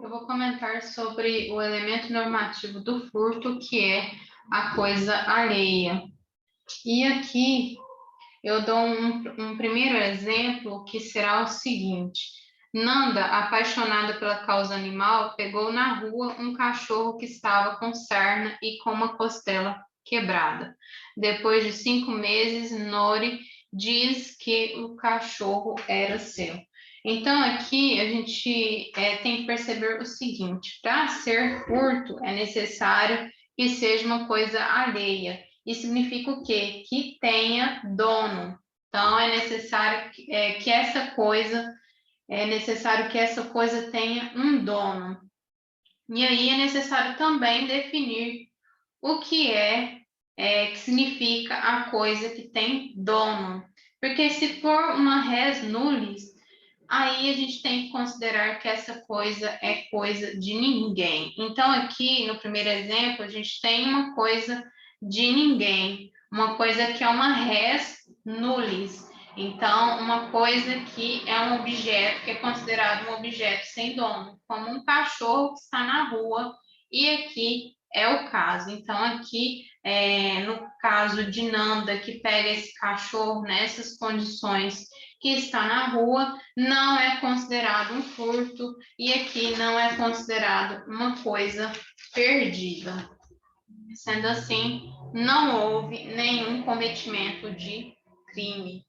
Eu vou comentar sobre o elemento normativo do furto, que é a coisa alheia. E aqui eu dou um primeiro exemplo, que será o seguinte: Nanda, apaixonada pela causa animal, pegou na rua um cachorro que estava com sarna e com uma costela quebrada. Depois de 5 meses, Nori diz que o cachorro era seu. Então, aqui a gente tem que perceber o seguinte: para ser furto, é necessário que seja uma coisa alheia. Isso significa o quê? Que tenha dono. Então, é necessário que essa coisa tenha um dono. E aí é necessário também definir o que significa a coisa que tem dono. Porque se for uma res nullis, aí a gente tem que considerar que essa coisa é coisa de ninguém. Então, aqui no primeiro exemplo, a gente tem uma coisa de ninguém, uma coisa que é uma res nullis. Então, uma coisa que é um objeto, que é considerado um objeto sem dono, como um cachorro que está na rua, e aqui é o caso. Então, aqui, no caso de Nanda, que pega esse cachorro nessas condições que está na rua, não é considerado um furto e aqui não é considerado uma coisa perdida. Sendo assim, não houve nenhum cometimento de crime.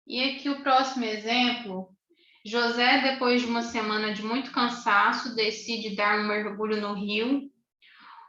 E aqui o próximo exemplo. José, depois de uma semana de muito cansaço, decide dar um mergulho no rio.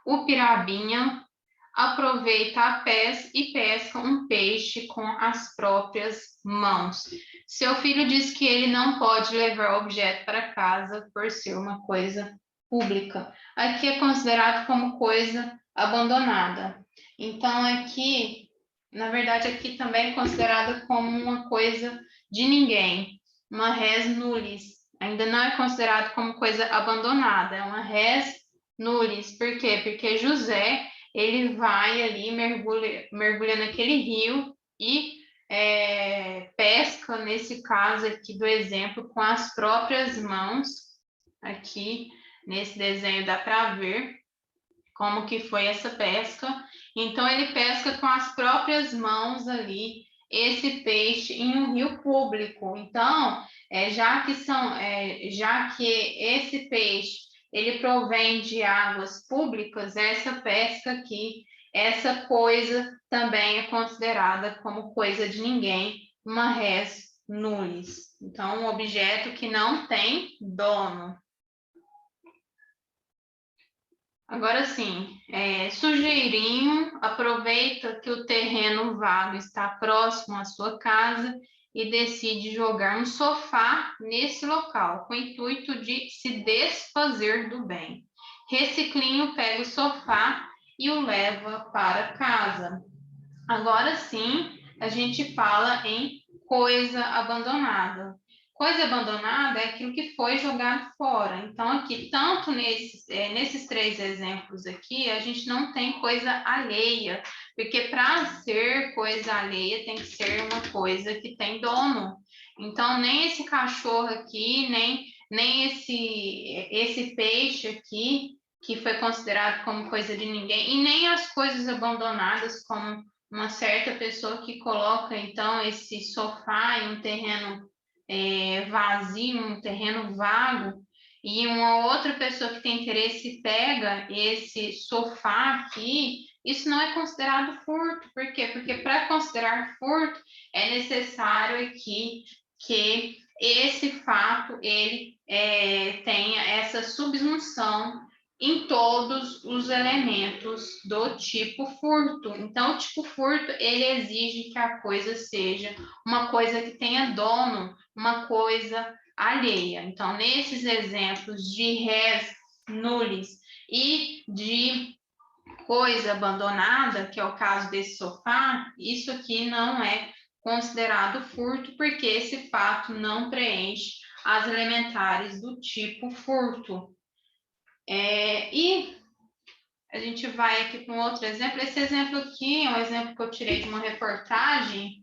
O Pirabinha aproveita a pesca e pesca um peixe com as próprias mãos. Seu filho diz que ele não pode levar o objeto para casa por ser uma coisa pública. Aqui é considerado como coisa abandonada. Então, aqui, na verdade, aqui também é considerado como uma coisa de ninguém, uma res nullis. Ainda não é considerado como coisa abandonada, é uma res nullis. Por quê? Porque José ele vai ali, mergulha naquele rio e pesca, nesse caso aqui do exemplo, com as próprias mãos. Aqui nesse desenho dá para ver como que foi essa pesca. Então ele pesca com as próprias mãos ali esse peixe em um rio público. Então, já que esse peixe ele provém de águas públicas, essa pesca aqui, essa coisa também é considerada como coisa de ninguém, uma res nullis. Então, um objeto que não tem dono. Agora sim, Sujeirinho aproveita que o terreno vago está próximo à sua casa e decide jogar um sofá nesse local, com o intuito de se desfazer do bem. Reciclinho pega o sofá e o leva para casa. Agora sim, a gente fala em coisa abandonada. Coisa abandonada é aquilo que foi jogado fora. Então, aqui, tanto nesses três exemplos aqui, a gente não tem coisa alheia, porque para ser coisa alheia tem que ser uma coisa que tem dono. Então, nem esse cachorro aqui, nem esse peixe aqui, que foi considerado como coisa de ninguém, e nem as coisas abandonadas, como uma certa pessoa que coloca então esse sofá em um terreno vazio, um terreno vago, e uma outra pessoa que tem interesse pega esse sofá aqui, isso não é considerado furto. Por quê? Porque para considerar furto é necessário aqui que esse fato ele tenha essa subsunção em todos os elementos do tipo furto. Então, o tipo furto, ele exige que a coisa seja uma coisa que tenha dono, uma coisa alheia. Então, nesses exemplos de res nullis e de coisa abandonada, que é o caso desse sofá, isso aqui não é considerado furto, porque esse fato não preenche as elementares do tipo furto. E a gente vai aqui para um outro exemplo. Esse exemplo aqui é um exemplo que eu tirei de uma reportagem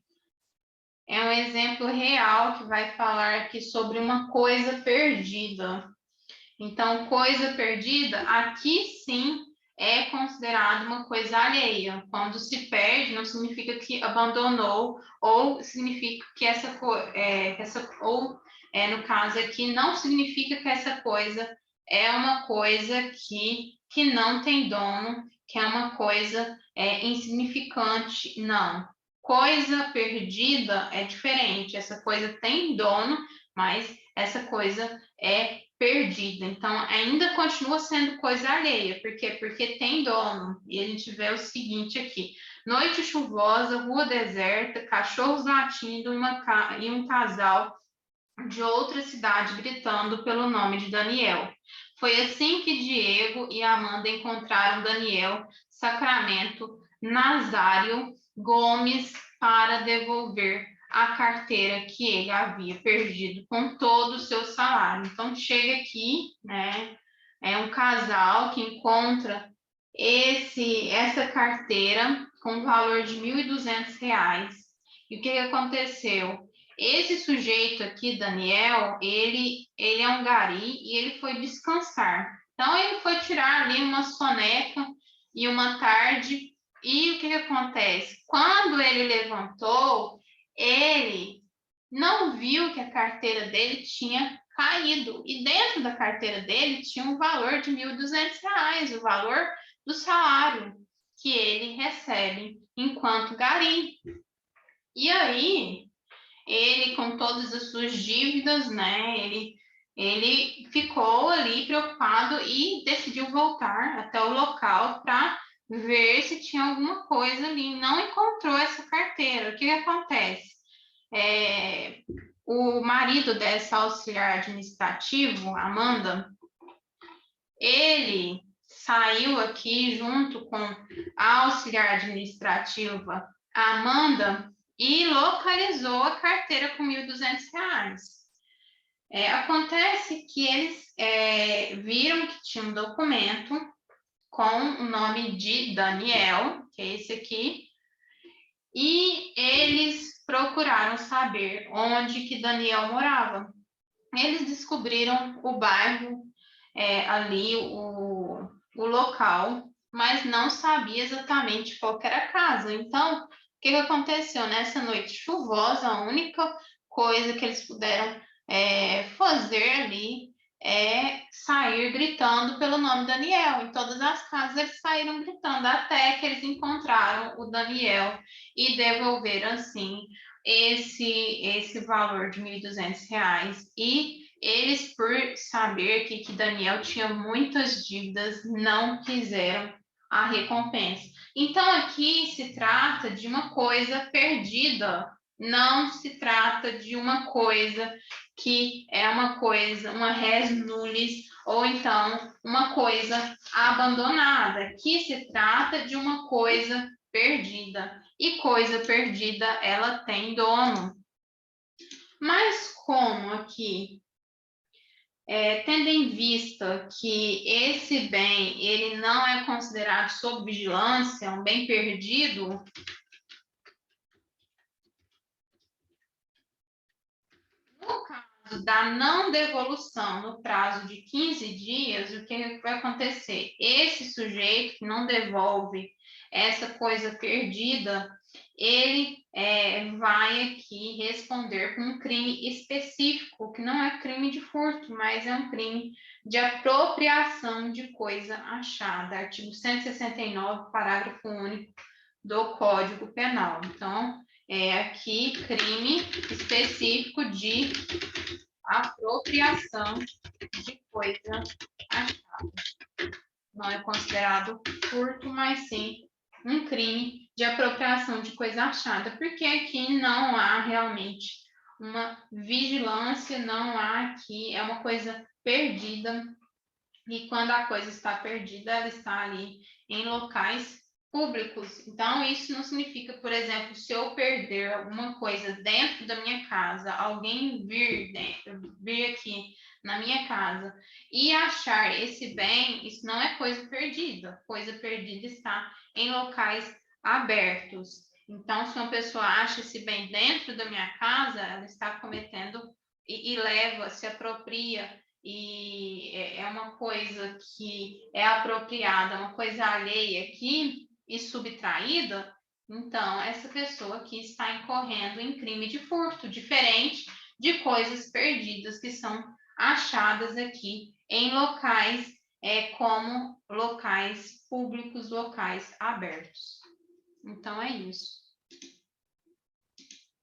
é um exemplo real que vai falar aqui sobre uma coisa perdida. Então, coisa perdida, aqui sim é considerado uma coisa alheia. Quando se perde, não significa que abandonou, ou significa que no caso aqui, não significa que essa coisa é uma coisa que não tem dono, que é uma coisa insignificante, não. Coisa perdida é diferente. Essa coisa tem dono, mas essa coisa é perdida. Então, ainda continua sendo coisa alheia. Por quê? Porque tem dono. E a gente vê o seguinte aqui: noite chuvosa, rua deserta, cachorros latindo e um casal de outra cidade gritando pelo nome de Daniel. Foi assim que Diego e Amanda encontraram Daniel Sacramento Nazário Gomes para devolver a carteira que ele havia perdido com todo o seu salário. Então chega aqui, né? É um casal que encontra essa carteira com o valor de R$ 1.200. E o que aconteceu? Esse sujeito aqui, Daniel, ele é um gari e ele foi descansar. Então, ele foi tirar ali uma soneca e uma tarde. E o que acontece? Quando ele levantou, ele não viu que a carteira dele tinha caído. E dentro da carteira dele tinha um valor de R$ 1.200, o valor do salário que ele recebe enquanto gari. E aí, ele com todas as suas dívidas, né? Ele ficou ali preocupado e decidiu voltar até o local para ver se tinha alguma coisa ali. Não encontrou essa carteira. O que acontece? O marido dessa auxiliar administrativo, Amanda, ele saiu aqui junto com a auxiliar administrativa, Amanda, e localizou a carteira com R$ 1.200. Acontece que eles viram que tinha um documento com o nome de Daniel, que é esse aqui, e eles procuraram saber onde que Daniel morava. Eles descobriram o bairro ali, o local, mas não sabia exatamente qual era a casa. Então, o que aconteceu? Nessa noite chuvosa, a única coisa que eles puderam fazer ali é sair gritando pelo nome Daniel. Em todas as casas eles saíram gritando, até que eles encontraram o Daniel e devolveram, assim, esse valor de R$ 1.200. E eles, por saber que Daniel tinha muitas dívidas, não quiseram a recompensa. Então, aqui se trata de uma coisa perdida, não se trata de uma coisa que é uma res nullis, ou então uma coisa abandonada. Aqui se trata de uma coisa perdida. E coisa perdida, ela tem dono. Mas como aqui tendo em vista que esse bem ele não é considerado sob vigilância, um bem perdido, no caso da não devolução no prazo de 15 dias, o que vai acontecer? Esse sujeito que não devolve essa coisa perdida, ele vai aqui responder com um crime específico, que não é crime de furto, mas é um crime de apropriação de coisa achada, artigo 169, parágrafo único do Código Penal. Então, aqui crime específico de apropriação de coisa achada. Não é considerado furto, mas sim um crime de apropriação de coisa achada, porque aqui não há realmente uma vigilância, não há aqui, é uma coisa perdida, e quando a coisa está perdida, ela está ali em locais públicos. Então, isso não significa, por exemplo, se eu perder alguma coisa dentro da minha casa, alguém vir aqui na minha casa e achar esse bem, isso não é coisa perdida. Coisa perdida está em locais abertos. Então, se uma pessoa acha-se bem dentro da minha casa, ela está cometendo e leva, se apropria, e é uma coisa que é apropriada, uma coisa alheia aqui e subtraída, então essa pessoa aqui está incorrendo em crime de furto, diferente de coisas perdidas que são achadas aqui em locais como locais públicos, locais abertos. Então é isso.